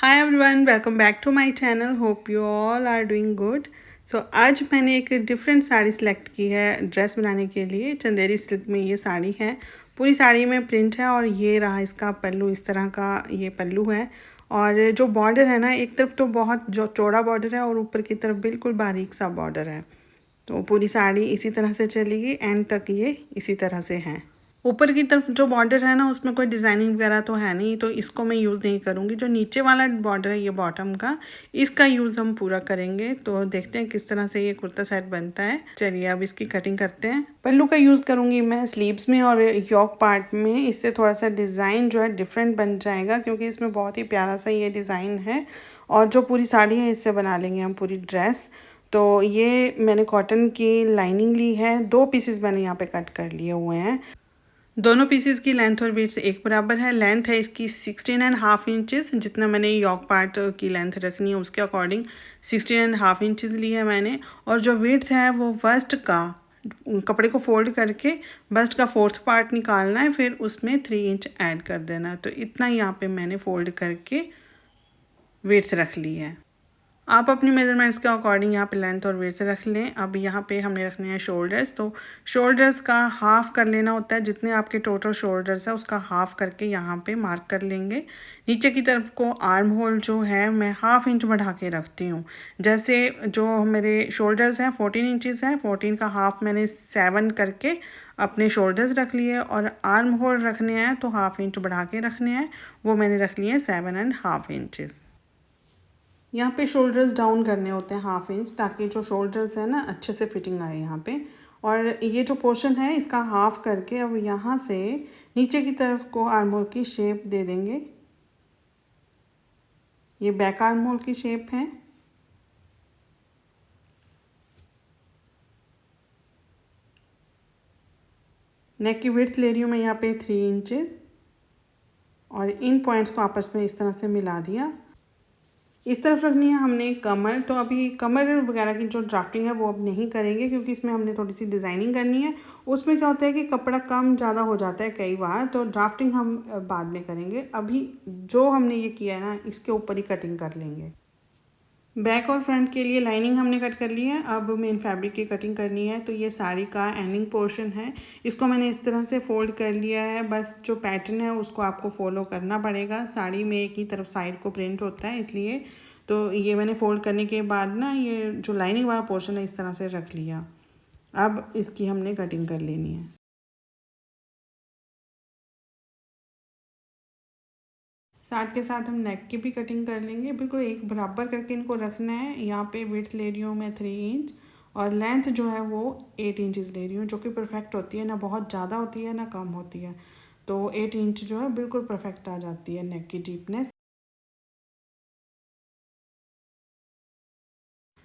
Hi everyone, welcome back to my channel. Hope you all are doing good. So आज मैंने एक different sari select की है dress बनाने के लिए। चंदेरी सिल्क में ये साड़ी है। पूरी साड़ी में प्रिंट है और ये रहा इसका पल्लू। इस तरह का ये पल्लू है और जो बॉर्डर है ना, एक तरफ तो बहुत जो चौड़ा बॉर्डर है और ऊपर की तरफ बिल्कुल बारीक सा बॉर्डर है। तो पूरी साड़ी इसी तरह से चलेगी, एंड तक ये इसी तरह से है। ऊपर की तरफ जो बॉर्डर है ना, उसमें कोई डिज़ाइनिंग वगैरह तो है नहीं, तो इसको मैं यूज़ नहीं करूँगी। जो नीचे वाला बॉर्डर है ये बॉटम का, इसका यूज़ हम पूरा करेंगे। तो देखते हैं किस तरह से ये कुर्ता सेट बनता है। चलिए अब इसकी कटिंग करते हैं। पल्लू का यूज़ करूँगी मैं स्लीव्स में और योक पार्ट में। इससे थोड़ा सा डिज़ाइन जो है डिफरेंट बन जाएगा, क्योंकि इसमें बहुत ही प्यारा सा ये डिज़ाइन है। और जो पूरी साड़ी है इससे बना लेंगे हम पूरी ड्रेस। तो ये मैंने कॉटन की लाइनिंग ली है। 2 पीसेस मैंने यहाँ पे कट कर लिए हुए हैं। दोनों पीसेस की लेंथ और विड्थ एक बराबर है। लेंथ है इसकी 16.5 इंचेस। जितना मैंने योक पार्ट की लेंथ रखनी है उसके अकॉर्डिंग 16.5 इंचेस ली है मैंने। और जो विड्थ है वो बस्ट का, कपड़े को फोल्ड करके बस्ट का 4th पार्ट निकालना है, फिर उसमें 3 इंच ऐड कर देना है। तो इतना यहाँ पे मैंने फोल्ड करके विड्थ रख ली है। आप अपनी मेजरमेंट्स के अकॉर्डिंग यहाँ पे लेंथ और विड्थ रख लें। अब यहाँ पे हमने रखने हैं शोल्डर्स। तो शोल्डर्स का हाफ़ कर लेना होता है। जितने आपके टोटल शोल्डर्स है उसका हाफ़ करके यहाँ पे मार्क कर लेंगे। नीचे की तरफ को आर्म होल जो है मैं 1/2 इंच बढ़ा के रखती हूँ। जैसे जो मेरे शोल्डर्स हैं 14 इंचज़ हैं, 14 का हाफ़ मैंने 7 करके अपने शोल्डर्स रख लिए। और आर्म होल रखने हैं तो 1/2 इंच बढ़ा के रखने हैं, वो मैंने रख लिए 7.5 इंचज़। यहाँ पे शोल्डर्स डाउन करने होते हैं 1/2 इंच, ताकि जो शोल्डर्स है ना अच्छे से फिटिंग आए यहाँ पे। और ये जो पोर्शन है इसका हाफ करके अब यहाँ से नीचे की तरफ को आर्म होल की शेप दे देंगे। ये बैक आर्म होल की शेप है। नेक की विड्थ ले रही हूँ मैं यहाँ पे 3 इंचज़ और इन पॉइंट्स को आपस में इस तरह से मिला दिया। इस तरफ रखनी है हमने कमर। तो अभी कमर वगैरह की जो ड्राफ्टिंग है वो अब नहीं करेंगे, क्योंकि इसमें हमने थोड़ी सी डिज़ाइनिंग करनी है। उसमें क्या होता है कि कपड़ा कम ज़्यादा हो जाता है कई बार, तो ड्राफ्टिंग हम बाद में करेंगे। अभी जो हमने ये किया है ना, इसके ऊपर ही कटिंग कर लेंगे। बैक और फ्रंट के लिए लाइनिंग हमने कट कर ली है। अब मेन फैब्रिक की कटिंग करनी है। तो ये साड़ी का एंडिंग पोर्शन है, इसको मैंने इस तरह से फोल्ड कर लिया है। बस जो पैटर्न है उसको आपको फॉलो करना पड़ेगा। साड़ी में एक ही तरफ साइड को प्रिंट होता है, इसलिए तो ये मैंने फोल्ड करने के बाद ना ये जो लाइनिंग वाला पोर्शन है इस तरह से रख लिया। अब इसकी हमने कटिंग कर लेनी है। साथ के साथ हम नेक की भी कटिंग कर लेंगे। बिल्कुल एक बराबर करके इनको रखना है। यहाँ पे विड्थ ले रही हूँ मैं 3 इंच और लेंथ जो है वो 8 इंचज़ ले रही हूँ, जो कि परफेक्ट होती है। ना बहुत ज़्यादा होती है ना कम होती है। तो 8 इंच जो है बिल्कुल परफेक्ट आ जाती है नेक की डीपनेस।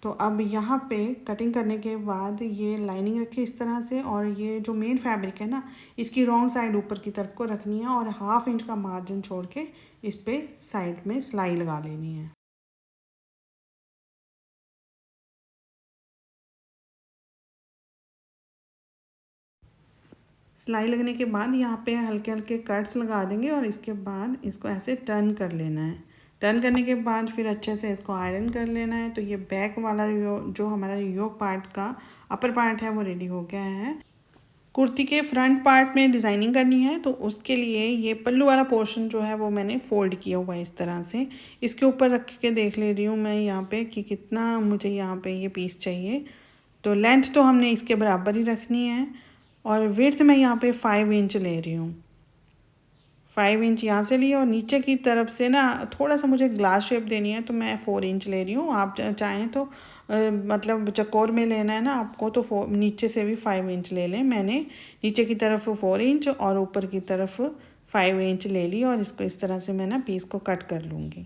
तो अब यहाँ पे कटिंग करने के बाद ये लाइनिंग रखी इस तरह से, और ये जो मेन फैब्रिक है ना, इसकी रॉन्ग साइड ऊपर की तरफ को रखनी है और 1/2 इंच का मार्जिन छोड़ के इस पे साइड में सिलाई लगा लेनी है। सिलाई लगने के बाद यहाँ पे हल्के हल्के कट्स लगा देंगे और इसके बाद इसको ऐसे टर्न कर लेना है। टर्न करने के बाद फिर अच्छे से इसको आयरन कर लेना है। तो ये बैक वाला जो हमारा योक पार्ट का अपर पार्ट है वो रेडी हो गया है। कुर्ती के फ्रंट पार्ट में डिज़ाइनिंग करनी है, तो उसके लिए ये पल्लू वाला पोर्शन जो है वो मैंने फ़ोल्ड किया हुआ है इस तरह से। इसके ऊपर रख के देख ले रही हूँ मैं यहाँ पे कि कितना मुझे यहाँ पे ये पीस चाहिए। तो लेंथ तो हमने इसके बराबर ही रखनी है और विड्थ मैं यहाँ पे 5 इंच ले रही हूँ। 5 इंच यहाँ से लिए और नीचे की तरफ से ना थोड़ा सा मुझे ग्लास शेप देनी है, तो मैं 4 इंच ले रही हूँ। आप चाहें तो मतलब चकोर में लेना है ना आपको, तो नीचे से भी 5 इंच ले लें। मैंने नीचे की तरफ 4 इंच और ऊपर की तरफ 5 इंच ले ली और इसको इस तरह से मैं ना पीस को कट कर लूँगी।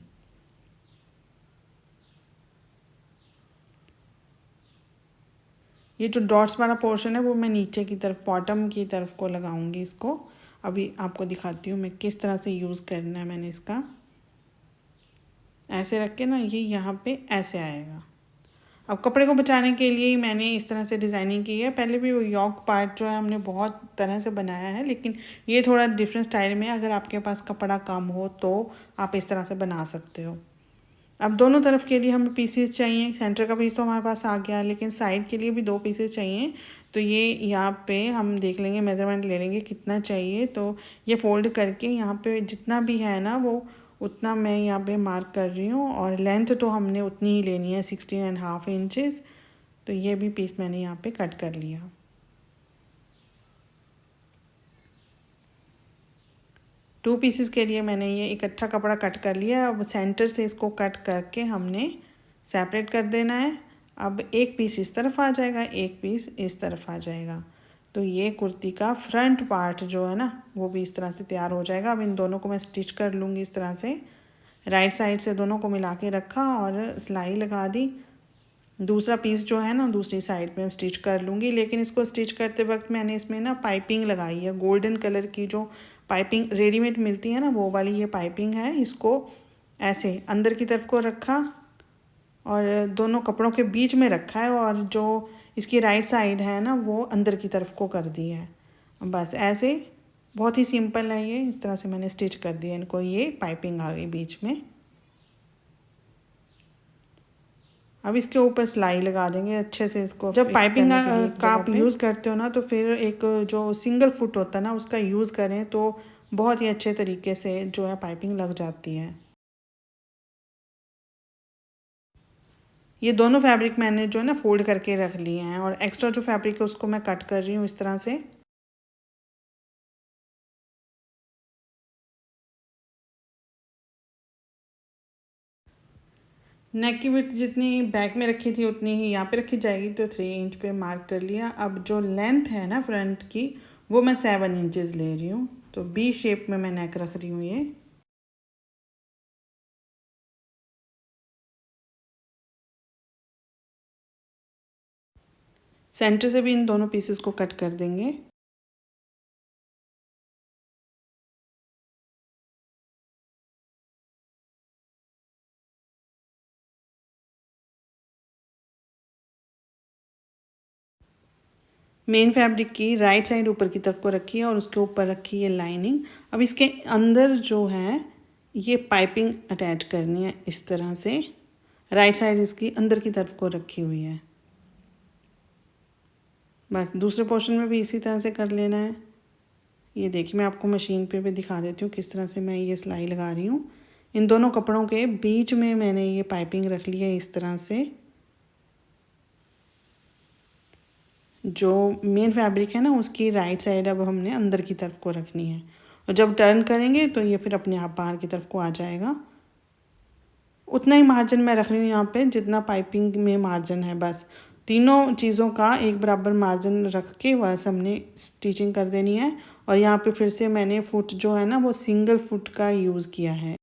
ये जो डॉट्स वाला पोर्शन है वो मैं नीचे की तरफ बॉटम की तरफ को लगाऊंगी इसको। अभी आपको दिखाती हूँ मैं किस तरह से यूज़ करना है। मैंने इसका ऐसे रख के ना ये यहाँ पे ऐसे आएगा। अब कपड़े को बचाने के लिए मैंने इस तरह से डिज़ाइनिंग की है। पहले भी वो योक पार्ट जो है हमने बहुत तरह से बनाया है, लेकिन ये थोड़ा डिफरेंट स्टाइल में। अगर आपके पास कपड़ा कम हो तो आप इस तरह से बना सकते हो। अब दोनों तरफ के लिए हमें पीसेस चाहिए। सेंटर का पीस तो हमारे पास आ गया, लेकिन साइड के लिए भी 2 पीसेस चाहिए। तो ये यहाँ पे हम देख लेंगे, मेज़रमेंट ले लेंगे कितना चाहिए। तो ये फ़ोल्ड करके यहाँ पे जितना भी है ना वो उतना मैं यहाँ पे मार्क कर रही हूँ। और लेंथ तो हमने उतनी ही लेनी है, 16.5 इंचेस। तो ये भी पीस मैंने यहाँ पे कट कर लिया। टू पीसेस के लिए मैंने ये इकट्ठा कपड़ा कट कर लिया। अब सेंटर से इसको कट करके हमने सेपरेट कर देना है। अब एक पीस इस तरफ आ जाएगा, एक पीस इस तरफ आ जाएगा। तो ये कुर्ती का फ्रंट पार्ट जो है ना वो भी इस तरह से तैयार हो जाएगा। अब इन दोनों को मैं स्टिच कर लूँगी इस तरह से। राइट साइड से दोनों को मिला के रखा और सिलाई लगा दी। दूसरा पीस जो है ना दूसरी साइड में स्टिच कर लूँगी। लेकिन इसको स्टिच करते वक्त मैंने इसमें ना पाइपिंग लगाई है, गोल्डन कलर की जो पाइपिंग रेडीमेड मिलती है ना वो वाली ये पाइपिंग है। इसको ऐसे अंदर की तरफ को रखा और दोनों कपड़ों के बीच में रखा है, और जो इसकी राइट साइड है ना वो अंदर की तरफ को कर दी है। बस ऐसे बहुत ही सिंपल है ये। इस तरह से मैंने स्टिच कर दिया इनको, ये पाइपिंग आ गई बीच में। अब इसके ऊपर सिलाई लगा देंगे अच्छे से इसको। जब पाइपिंग का आप यूज़ करते हो ना तो फिर एक जो सिंगल फुट होता है ना उसका यूज़ करें तो बहुत ही अच्छे तरीके से जो है पाइपिंग लग जाती है। ये दोनों फैब्रिक मैंने जो है ना फोल्ड करके रख लिए हैं, और एक्स्ट्रा जो फैब्रिक है उसको मैं कट कर रही हूँ इस तरह से। नेक की विड्थ जितनी बैक में रखी थी उतनी ही यहाँ पे रखी जाएगी, तो 3 इंच पे मार्क कर लिया। अब जो लेंथ है ना फ्रंट की वो मैं 7 इंचेस ले रही हूँ। तो बी शेप में मैं नेक रख रही हूँ ये। सेंटर से भी इन दोनों पीसेस को कट कर देंगे। मेन फैब्रिक की राइट साइड ऊपर की तरफ को रखी है और उसके ऊपर रखी है लाइनिंग। अब इसके अंदर जो है ये पाइपिंग अटैच करनी है इस तरह से। राइट साइड इसकी अंदर की तरफ को रखी हुई है। बस दूसरे पोर्शन में भी इसी तरह से कर लेना है। ये देखिए मैं आपको मशीन पे भी दिखा देती हूँ किस तरह से मैं ये सिलाई लगा रही हूँ। इन दोनों कपड़ों के बीच में मैंने ये पाइपिंग रख ली है इस तरह से। जो मेन फैब्रिक है ना उसकी राइट साइड अब हमने अंदर की तरफ को रखनी है, और जब टर्न करेंगे तो ये फिर अपने आप बाहर की तरफ को आ जाएगा। उतना ही मार्जिन मैं रख रही हूँ यहाँ पे जितना पाइपिंग में मार्जिन है। बस तीनों चीज़ों का एक बराबर मार्जिन रख के बस हमने स्टिचिंग कर देनी है। और यहाँ पे फिर से मैंने फुट जो है ना वो सिंगल फुट का यूज़ किया है।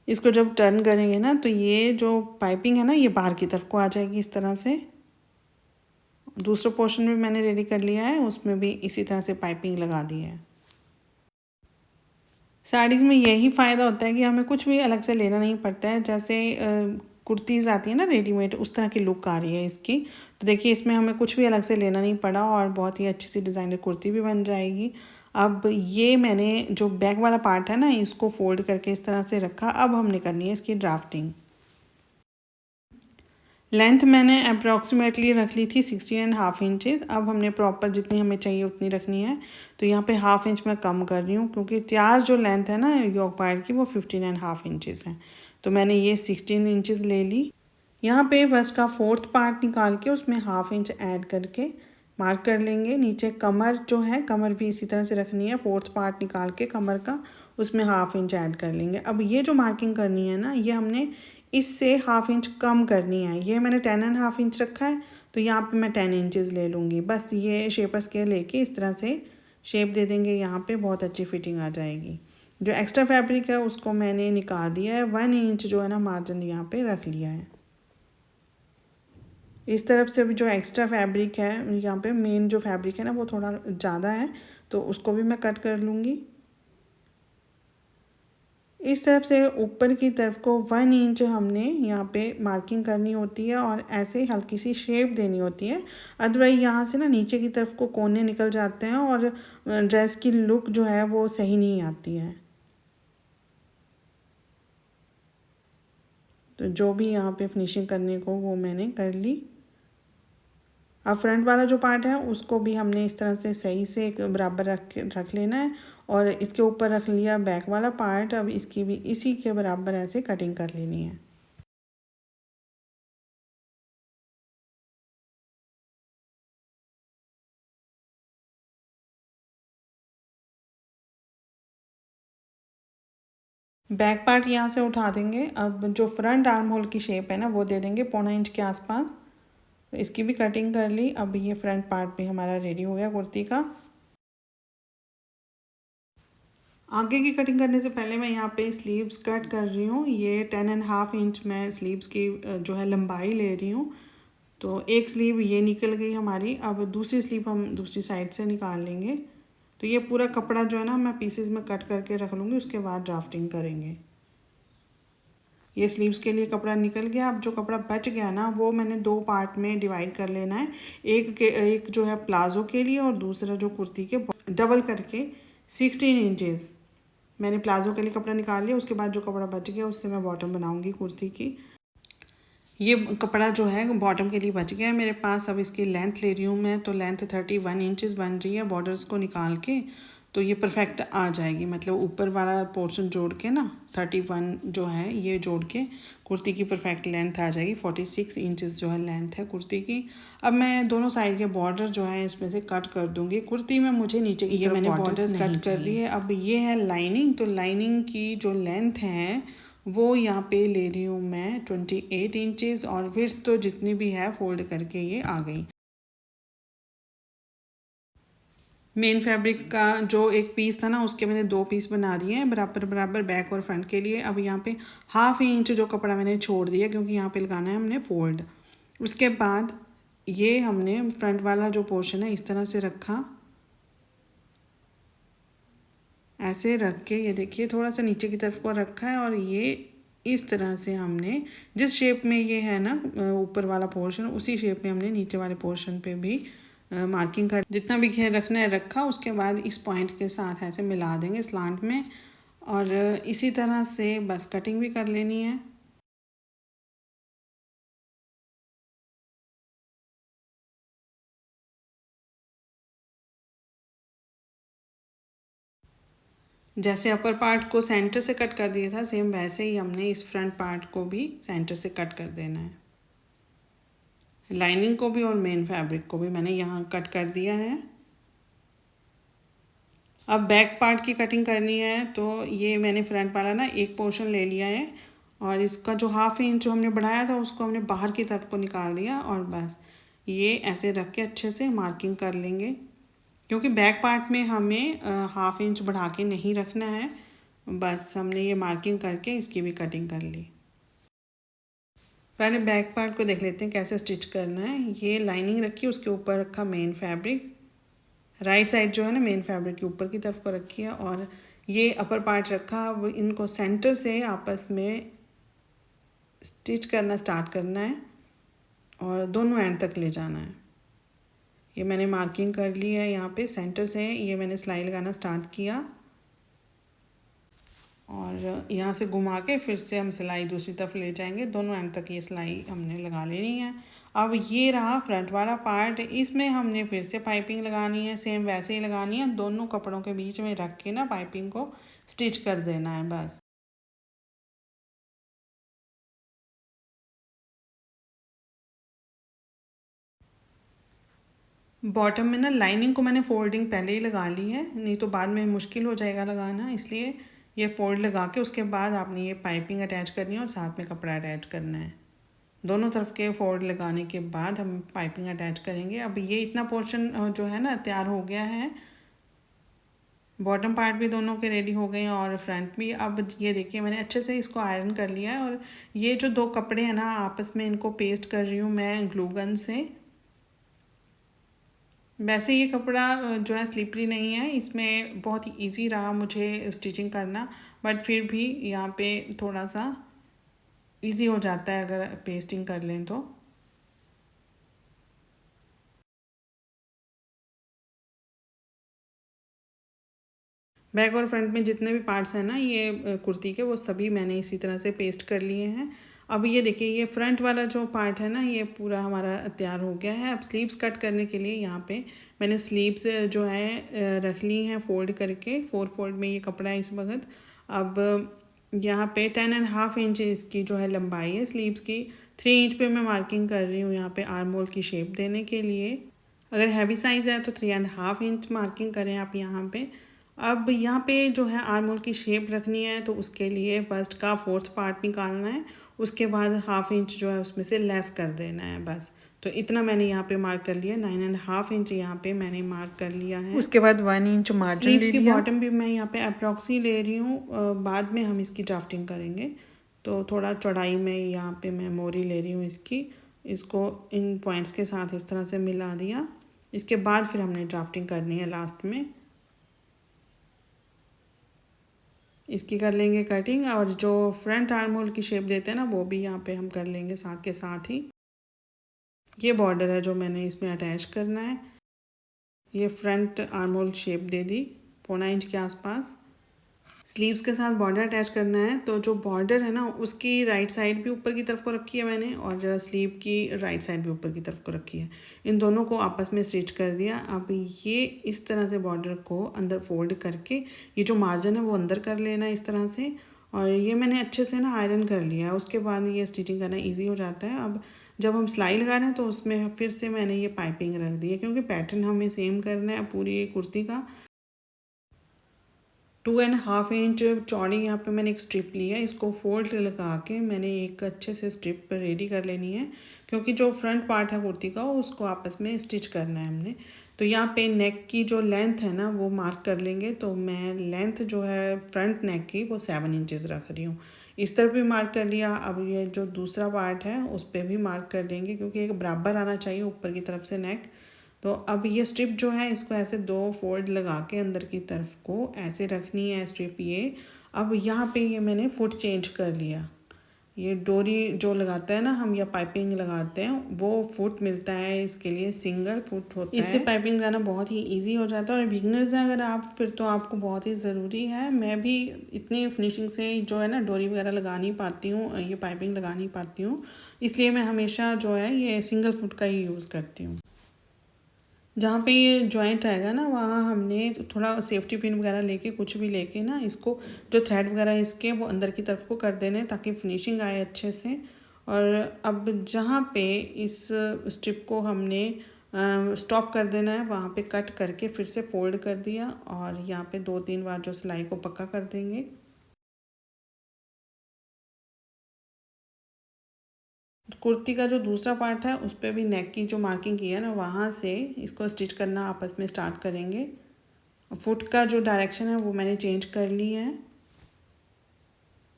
इसको जब टर्न करेंगे ना तो ये जो पाइपिंग है ना ये बाहर की तरफ को आ जाएगी इस तरह से। दूसरा पोर्शन भी मैंने रेडी कर लिया है, उसमें भी इसी तरह से पाइपिंग लगा दी है। साड़ीज़ में यही फ़ायदा होता है कि हमें कुछ भी अलग से लेना नहीं पड़ता है। जैसे कुर्तीज़ आती है ना रेडीमेड, उस तरह की लुक आ रही है इसकी। तो देखिए इसमें हमें कुछ भी अलग से लेना नहीं पड़ा और बहुत ही अच्छी सी डिज़ाइनर कुर्ती भी बन जाएगी। अब ये मैंने जो बैक वाला पार्ट है ना इसको फोल्ड करके इस तरह से रखा। अब हमने करनी है इसकी ड्राफ्टिंग। लेंथ मैंने अप्रॉक्सीमेटली रख ली थी 16.5 इंचेस। अब हमने प्रॉपर जितनी हमें चाहिए उतनी रखनी है। तो यहाँ पे हाफ इंच मैं कम कर रही हूँ क्योंकि तैयार जो लेंथ है ना योक पार्ट की वो 15.5 इंचेस है। तो मैंने ये 16 इंचेस ले ली। यहाँ पे फर्स्ट का 4th पार्ट निकाल के उसमें हाफ इंच ऐड करके मार्क कर लेंगे। नीचे कमर जो है कमर भी इसी तरह से रखनी है। 4th पार्ट निकाल के कमर का उसमें हाफ इंच ऐड कर लेंगे। अब ये जो मार्किंग करनी है ना ये हमने इससे हाफ इंच कम करनी है। ये मैंने 10.5 इंच रखा है, तो यहाँ पे मैं 10 इंचेस ले लूँगी। बस ये शेपर स्केल लेके इस तरह से शेप दे देंगे। यहाँ पे बहुत अच्छी फिटिंग आ जाएगी। जो एक्स्ट्रा फैब्रिक है उसको मैंने निकाल दिया है। 1 इंच जो है ना मार्जिन यहाँ पे रख लिया है। इस तरफ से भी जो एक्स्ट्रा फैब्रिक है यहाँ पे मेन जो फैब्रिक है ना वो थोड़ा ज़्यादा है, तो उसको भी मैं कट कर लूँगी। इस तरफ से ऊपर की तरफ को 1 इंच हमने यहाँ पे मार्किंग करनी होती है और ऐसे हल्की सी शेप देनी होती है। अदरवाइज यहाँ से ना नीचे की तरफ को कोने निकल जाते हैं और ड्रेस की लुक जो है वो सही नहीं आती है। तो जो भी यहाँ पे फिनिशिंग करने को वो मैंने कर ली। अब फ्रंट वाला जो पार्ट है उसको भी हमने इस तरह से सही से एक बराबर रख लेना है और इसके ऊपर रख लिया बैक वाला पार्ट। अब इसकी भी इसी के बराबर ऐसे कटिंग कर लेनी है। बैक पार्ट यहाँ से उठा देंगे। अब जो फ्रंट आर्म होल की शेप है ना वो दे देंगे 1.25 इंच के आसपास। तो इसकी भी कटिंग कर ली। अब ये फ्रंट पार्ट भी हमारा रेडी हो गया कुर्ती का। आगे की कटिंग करने से पहले मैं यहाँ पे स्लीव्स कट कर रही हूँ। ये 10.5 इंच मैं स्लीव्स की जो है लंबाई ले रही हूँ। तो एक स्लीव ये निकल गई हमारी। अब दूसरी स्लीव हम दूसरी साइड से निकाल लेंगे। तो ये पूरा कपड़ा जो है ना मैं पीसेस में कट करके रख लूँगी, उसके बाद ड्राफ्टिंग करेंगे। ये स्लीव्स के लिए कपड़ा निकल गया। अब जो कपड़ा बच गया ना वो मैंने 2 पार्ट में डिवाइड कर लेना है। एक जो है प्लाजो के लिए और दूसरा जो कुर्ती के डबल करके 16 इंचेस मैंने प्लाजो के लिए कपड़ा निकाल लिया। उसके बाद जो कपड़ा बच गया उससे मैं बॉटम बनाऊंगी कुर्ती की। ये कपड़ा जो है बॉटम के लिए बच गया है मेरे पास। अब इसकी लेंथ ले रही हूँ मैं। तो लेंथ 31 इंचेस बन रही है बॉर्डर्स को निकाल के। तो ये परफेक्ट आ जाएगी, मतलब ऊपर वाला पोर्शन जोड़ के ना 31 जो है ये जोड़ के कुर्ती की परफेक्ट लेंथ आ जाएगी। 46 इंचेस जो है लेंथ है कुर्ती की। अब मैं दोनों साइड के बॉर्डर जो है इसमें से कट कर दूंगी। कुर्ती में मुझे नीचे की मैंने बॉर्डर्स कट कर दी है। अब ये है लाइनिंग। तो लाइनिंग की जो लेंथ है वो यहाँ पे ले रही हूँ मैं 28 इंचेस और विड्थ तो जितनी भी है फोल्ड करके ये आ गई। मेन फैब्रिक का जो एक पीस था ना उसके मैंने 2 पीस बना दिए हैं बराबर बराबर बैक और फ्रंट के लिए। अब यहाँ पे ½ इंच जो कपड़ा मैंने छोड़ दिया क्योंकि यहाँ पे लगाना है हमने फोल्ड। उसके बाद ये हमने फ्रंट वाला जो पोर्शन है इस तरह से रखा, ऐसे रख के ये देखिए थोड़ा सा नीचे की तरफ को रखा है और ये इस तरह से हमने जिस शेप में ये है ना ऊपर वाला पोर्शन उसी शेप में हमने नीचे वाले पोर्शन पे भी मार्किंग कर जितना भी घेर रखना है रखा। उसके बाद इस पॉइंट के साथ ऐसे मिला देंगे स्लांट में और इसी तरह से बस कटिंग भी कर लेनी है। जैसे अपर पार्ट को सेंटर से कट कर दिया था सेम वैसे ही हमने इस फ्रंट पार्ट को भी सेंटर से कट कर देना है। लाइनिंग को भी और मेन फैब्रिक को भी मैंने यहाँ कट कर दिया है। अब बैक पार्ट की कटिंग करनी है। तो ये मैंने फ्रंट वाला ना एक पोर्शन ले लिया है और इसका जो ½ इंच जो हमने बढ़ाया था उसको हमने बाहर की तरफ को निकाल दिया और बस ये ऐसे रख के अच्छे से मार्किंग कर लेंगे क्योंकि बैक पार्ट में हमें ½ इंच बढ़ा के नहीं रखना है। बस हमने ये मार्किंग करके इसकी भी कटिंग कर ली। पहले बैक पार्ट को देख लेते हैं कैसे स्टिच करना है। ये लाइनिंग रखी, उसके ऊपर रखा मेन फैब्रिक। राइट साइड जो है ना मेन फैब्रिक के ऊपर की तरफ को रखी है और ये अपर पार्ट रखा। अब इनको सेंटर से आपस में स्टिच करना स्टार्ट करना है और दोनों एंड तक ले जाना है। ये मैंने मार्किंग कर ली है। यहाँ पे सेंटर से ये मैंने सिलाई लगाना स्टार्ट किया और यहाँ से घुमा के फिर से हम सिलाई दूसरी तरफ ले जाएंगे। दोनों एंड तक ये सिलाई हमने लगा लेनी है। अब ये रहा फ्रंट वाला पार्ट, इसमें हमने फिर से पाइपिंग लगानी है, सेम वैसे ही लगानी है। दोनों कपड़ों के बीच में रख के ना पाइपिंग को स्टिच कर देना है बस। बॉटम में ना लाइनिंग को मैंने फोल्डिंग पहले ही लगा ली है, नहीं तो बाद में मुश्किल हो जाएगा लगाना, इसलिए ये फोल्ड लगा के उसके बाद आपने ये पाइपिंग अटैच करनी है और साथ में कपड़ा अटैच करना है। दोनों तरफ के फोल्ड लगाने के बाद हम पाइपिंग अटैच करेंगे। अब ये इतना पोर्शन जो है ना तैयार हो गया है। बॉटम पार्ट भी दोनों के रेडी हो गए हैं और फ्रंट भी। अब ये देखिए मैंने अच्छे से इसको आयरन कर लिया है और ये जो 2 कपड़े हैं ना आपस में इनको पेस्ट कर रही हूँ मैं ग्लू गन से। वैसे ये कपड़ा जो है स्लिपरी नहीं है, इसमें बहुत ही ईजी रहा मुझे स्टिचिंग करना, बट फिर भी यहाँ पे थोड़ा सा इजी हो जाता है अगर पेस्टिंग कर लें तो। बैक और फ्रंट में जितने भी पार्ट्स हैं ना ये कुर्ती के, वो सभी मैंने इसी तरह से पेस्ट कर लिए हैं। अब ये देखिए, ये फ्रंट वाला जो पार्ट है ना ये पूरा हमारा तैयार हो गया है। अब स्लीव्स कट करने के लिए यहाँ पे मैंने स्लीव्स जो है रख ली हैं फोल्ड करके। 4 फोल्ड में ये कपड़ा है इस वक्त। अब यहाँ पे 10.5 इंच इसकी जो है लंबाई है स्लीव्स की। 3 इंच पे मैं मार्किंग कर रही हूँ यहाँ पे आर्म होल की शेप देने के लिए। अगर हैवी साइज़ है तो 3.5 इंच मार्किंग करें आप यहाँ पे। अब यहाँ पे जो है आर्म होल की शेप रखनी है तो उसके लिए फर्स्ट का 4th पार्ट निकालना है। उसके बाद 1/2 इंच जो है उसमें से लेस कर देना है बस। तो इतना मैंने यहाँ पे मार्क कर लिया। 9.5 इंच यहाँ पे मैंने मार्क कर लिया है। उसके बाद 1 इंच मार्जिन ले लिया। स्लीव्स की बॉटम भी मैं यहाँ पे अप्रॉक्सी ले रही हूँ, बाद में हम इसकी ड्राफ्टिंग करेंगे। तो थोड़ा चौड़ाई में यहाँ पे मैं मोरी ले रही हूँ इसकी। इसको इन पॉइंट्स के साथ इस तरह से मिला दिया। इसके बाद फिर हमने ड्राफ्टिंग करनी है लास्ट में। इसकी कर लेंगे कटिंग, और जो फ्रंट आर्म होल की शेप देते हैं ना वो भी यहाँ पे हम कर लेंगे साथ के साथ ही। ये बॉर्डर है जो मैंने इसमें अटैच करना है। ये फ्रंट आर्म होल शेप दे दी 1.25 इंच के आसपास। स्लीव्स के साथ बॉर्डर अटैच करना है तो जो बॉर्डर है ना उसकी राइट साइड भी ऊपर की तरफ को रखी है मैंने, और स्लीव की राइट साइड भी ऊपर की तरफ को रखी है। इन दोनों को आपस में स्टिच कर दिया। अब ये इस तरह से बॉर्डर को अंदर फोल्ड करके ये जो मार्जिन है वो अंदर कर लेना है इस तरह से। और ये मैंने अच्छे से ना आयरन कर लिया है, उसके बाद ये स्टिचिंग करना ईजी हो जाता है। अब जब हम सिलाई लगा रहे हैं तो उसमें फिर से मैंने ये पाइपिंग रख दी है, क्योंकि पैटर्न हमें सेम करना है पूरी कुर्ती का। 2.5 इंच चौड़ी यहाँ पे मैंने एक स्ट्रिप ली है। इसको फोल्ड लगा के मैंने एक अच्छे से स्ट्रिप रेडी कर लेनी है, क्योंकि जो फ्रंट पार्ट है कुर्ती का उसको आपस में स्टिच करना है हमने। तो यहाँ पे नेक की जो लेंथ है ना वो मार्क कर लेंगे। तो मैं लेंथ जो है फ्रंट नेक की वो 7 इंचज़ रख रही हूँ। इस तरफ भी मार्क कर लिया। अब ये जो दूसरा पार्ट है उस पर भी मार्क कर देंगे, क्योंकि एक बराबर आना चाहिए ऊपर की तरफ से नेक। तो अब ये स्ट्रिप जो है इसको ऐसे 2 फोल्ड लगा के अंदर की तरफ को ऐसे रखनी है स्ट्रिप ये। अब यहाँ पे ये मैंने फुट चेंज कर लिया। ये डोरी जो लगाते हैं ना हम या पाइपिंग लगाते हैं वो फुट मिलता है, इसके लिए सिंगल फुट होता है। इससे पाइपिंग लगाना बहुत ही इजी हो जाता है। और बिगनर्स हैं अगर आप, फिर तो आपको बहुत ही ज़रूरी है। मैं भी इतनी फिनिशिंग से जो है ना डोरी वगैरह लगा नहीं पाती हूँ, ये पाइपिंग लगा नहीं पाती हूँ, इसलिए मैं हमेशा जो है ये सिंगल फुट का ही यूज़ करती हूँ। जहाँ पे ये जॉइंट आएगा ना वहाँ हमने थोड़ा सेफ्टी पिन वगैरह लेके कुछ भी लेके ना इसको जो थ्रेड वगैरह इसके वो अंदर की तरफ को कर देने, ताकि फिनिशिंग आए अच्छे से। और अब जहाँ पे इस स्ट्रिप को हमने स्टॉप कर देना है वहाँ पे कट करके फिर से फोल्ड कर दिया, और यहाँ पे 2-3 बार जो सिलाई को पक्का कर देंगे। कुर्ती का जो दूसरा पार्ट है उस पर भी नेक की जो मार्किंग की है ना वहाँ से इसको स्टिच करना आपस में स्टार्ट करेंगे। फुट का जो डायरेक्शन है वो मैंने चेंज कर ली है।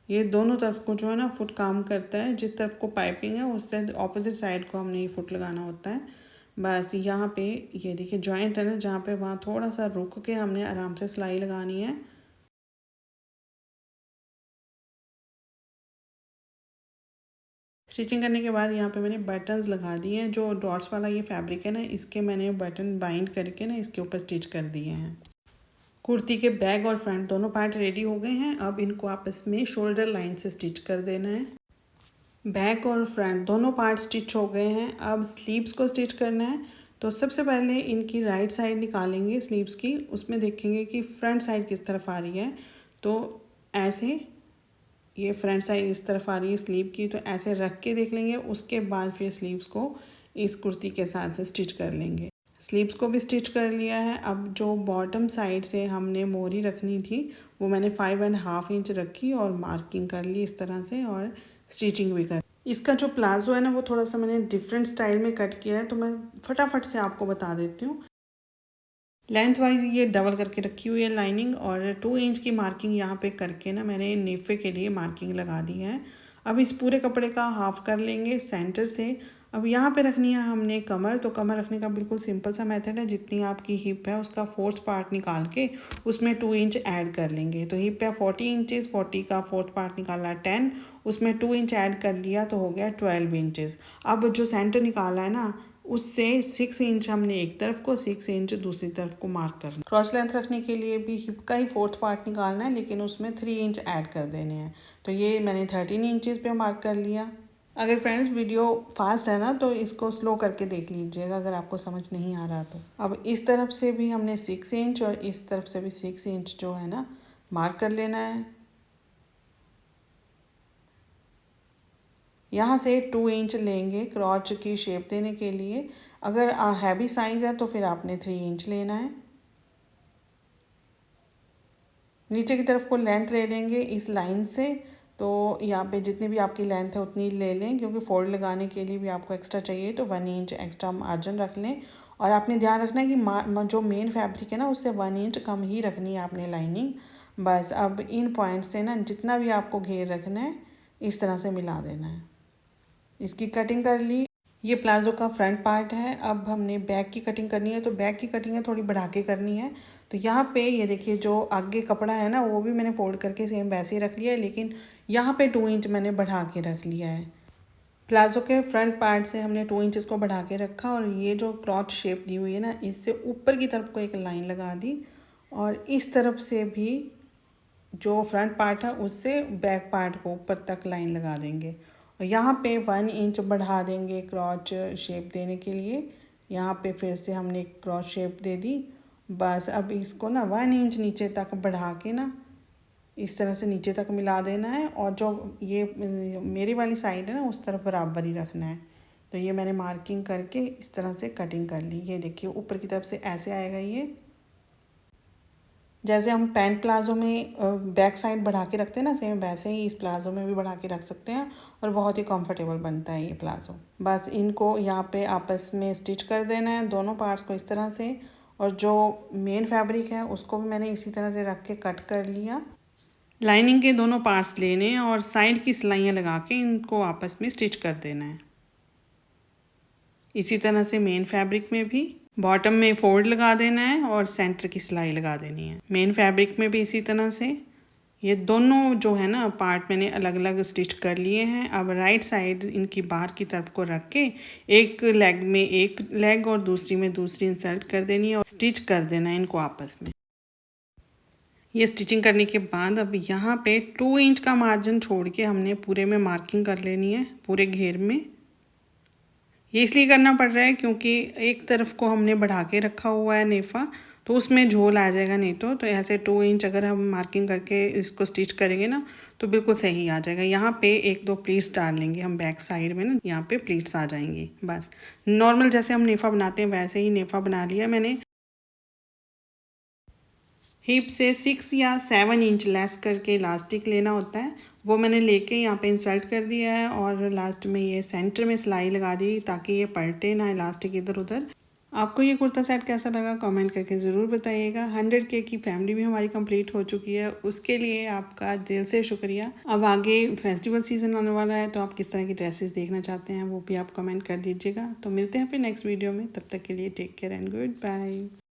ये दोनों तरफ को जो है ना फुट काम करता है। जिस तरफ को पाइपिंग है उससे ऑपोजिट साइड को हमने ये फुट लगाना होता है। बस यहाँ पे ये देखिए जॉइंट है ना जहाँ पे, वहाँ थोड़ा सा रुक के हमने आराम से सिलाई लगानी है। स्टिचिंग करने के बाद यहाँ पे मैंने बटन्स लगा दिए हैं। जो डॉट्स वाला ये फैब्रिक है ना इसके मैंने बटन बाइंड करके ना इसके ऊपर स्टिच कर दिए हैं। कुर्ती के बैक और फ्रंट दोनों पार्ट रेडी हो गए हैं। अब इनको आपस में शोल्डर लाइन से स्टिच कर देना है। बैक और फ्रंट दोनों पार्ट स्टिच हो गए हैं। अब स्लीव्स को स्टिच करना है। तो सबसे पहले इनकी राइट साइड निकालेंगे स्लीव्स की, उसमें देखेंगे कि फ्रंट साइड किस तरफ आ रही है। तो ऐसे ये फ्रंट साइड इस तरफ आ रही है स्लीव की, तो ऐसे रख के देख लेंगे। उसके बाद फिर स्लीव्स को इस कुर्ती के साथ स्टिच कर लेंगे। स्लीव्स को भी स्टिच कर लिया है। अब जो बॉटम साइड से हमने मोरी रखनी थी वो मैंने 5.5 इंच रखी और मार्किंग कर ली इस तरह से, और स्टिचिंग भी कर। इसका जो प्लाजो है ना वो थोड़ा सा मैंने डिफरेंट स्टाइल में कट किया है, तो मैं फटाफट से आपको बता देती हूँ। लेंथ वाइज ये डबल करके रखी हुई है लाइनिंग, और 2 इंच की मार्किंग यहाँ पे करके ना मैंने नेफे के लिए मार्किंग लगा दी है। अब इस पूरे कपड़े का हाफ कर लेंगे सेंटर से। अब यहाँ पे रखनी है हमने कमर, तो कमर रखने का बिल्कुल सिंपल सा मेथड है। जितनी आपकी हिप है उसका फोर्थ पार्ट निकाल के उसमें 2 इंच ऐड कर लेंगे। तो हिप है 40 इंचेस, 40 का फोर्थ पार्ट निकाला 10, उसमें 2 इंच ऐड कर लिया तो हो गया 12 इंचेस। अब जो सेंटर निकाला है ना उससे 6 इंच हमने एक तरफ को, 6 इंच दूसरी तरफ को मार्क करना। क्रॉस लेंथ रखने के लिए भी हिप का ही फोर्थ पार्ट निकालना है, लेकिन उसमें 3 इंच ऐड कर देने हैं। तो ये मैंने 13 इंचेस पे मार्क कर लिया। अगर फ्रेंड्स वीडियो फास्ट है ना तो इसको स्लो करके देख लीजिएगा अगर आपको समझ नहीं आ रहा तो। अब इस तरफ से भी हमने 6 इंच और इस तरफ से भी 6 इंच जो है ना मार्क कर लेना है। यहाँ से 2 इंच लेंगे क्रॉच की शेप देने के लिए। अगर हैवी साइज़ है तो फिर आपने 3 इंच लेना है। नीचे की तरफ को लेंथ ले लेंगे इस लाइन से। तो यहाँ पे जितनी भी आपकी लेंथ है उतनी ले लें, क्योंकि फोल्ड लगाने के लिए भी आपको एक्स्ट्रा चाहिए, तो 1 इंच एक्स्ट्रा मार्जिन रख लें। और आपने ध्यान रखना है कि जो मेन फैब्रिक है ना उससे 1 इंच कम ही रखनी है आपने लाइनिंग। बस अब इन पॉइंट से ना जितना भी आपको घेर रखना है इस तरह से मिला देना है। इसकी कटिंग कर ली। ये प्लाज़ो का फ्रंट पार्ट है। अब हमने बैक की कटिंग करनी है, तो बैक की कटिंग है थोड़ी बढ़ा के करनी है। तो यहाँ पे ये देखिए जो आगे कपड़ा है ना वो भी मैंने फोल्ड करके सेम वैसे ही रख लिया है, लेकिन यहाँ पे 2 इंच मैंने बढ़ा के रख लिया है। प्लाज़ो के फ्रंट पार्ट से हमने 2 इंचेस को बढ़ा के रखा और ये जो क्रॉच शेप दी हुई है ना इससे ऊपर की तरफ को एक लाइन लगा दी, और इस तरफ से भी जो फ्रंट पार्ट है उससे बैक पार्ट को ऊपर तक लाइन लगा देंगे। और यहाँ पे 1 इंच बढ़ा देंगे क्रॉच शेप देने के लिए। यहाँ पे फिर से हमने क्रॉच शेप दे दी। बस अब इसको ना 1 इंच नीचे तक बढ़ा के ना इस तरह से नीचे तक मिला देना है, और जो ये मेरी वाली साइड है ना उस तरफ बराबर ही रखना है। तो ये मैंने मार्किंग करके इस तरह से कटिंग कर ली। ये देखिए ऊपर की तरफ से ऐसे आएगा ये, जैसे हम पैंट प्लाज़ो में बैक साइड बढ़ा के रखते हैं ना सेम वैसे ही इस प्लाज़ो में भी बढ़ा के रख सकते हैं, और बहुत ही कंफर्टेबल बनता है ये प्लाज़ो। बस इनको यहाँ पे आपस में स्टिच कर देना है दोनों पार्ट्स को इस तरह से। और जो मेन फैब्रिक है उसको भी मैंने इसी तरह से रख के कट कर लिया। लाइनिंग के दोनों पार्ट्स लेने हैं और साइड की सिलाइयाँ लगा के इनको आपस में स्टिच कर देना है। इसी तरह से मेन फैब्रिक में भी बॉटम में फोल्ड लगा देना है और सेंटर की सिलाई लगा देनी है। मेन फैब्रिक में भी इसी तरह से ये दोनों जो है ना पार्ट मैंने अलग अलग स्टिच कर लिए हैं। अब राइट साइड इनकी बाहर की तरफ को रख के एक लेग में एक लेग और दूसरी में दूसरी इंसर्ट कर देनी है और स्टिच कर देना है इनको आपस में। ये स्टिचिंग करने के बाद अब यहाँ पे 2 इंच का मार्जिन छोड़ के हमने पूरे में मार्किंग कर लेनी है पूरे घेर में। ये इसलिए करना पड़ रहा है क्योंकि एक तरफ को हमने बढ़ा के रखा हुआ है नेफा, तो उसमें झोल आ जाएगा नहीं तो ऐसे 2 इंच अगर हम मार्किंग करके इसको स्टिच करेंगे ना तो बिल्कुल सही आ जाएगा। यहाँ पे 1-2 प्लीट्स डाल लेंगे हम बैक साइड में ना, यहाँ पे प्लीट्स आ जाएंगी। बस नॉर्मल जैसे हम नेफा बनाते हैं वैसे ही नेफा बना लिया मैंने। हिप से 6 या 7 इंच लेस करके इलास्टिक लेना होता है, वो मैंने लेके यहाँ पे इंसर्ट कर दिया है और लास्ट में ये सेंटर में सिलाई लगा दी ताकि ये पलटे ना इलास्टिक इधर उधर। आपको ये कुर्ता सेट कैसा लगा कमेंट करके ज़रूर बताइएगा। 100K की फैमिली भी हमारी कंप्लीट हो चुकी है, उसके लिए आपका दिल से शुक्रिया। अब आगे फेस्टिवल सीज़न आने वाला है तो आप किस तरह की ड्रेसेस देखना चाहते हैं वो भी आप कमेंट कर दीजिएगा। तो मिलते हैं फिर नेक्स्ट वीडियो में, तब तक के लिए take care and good bye.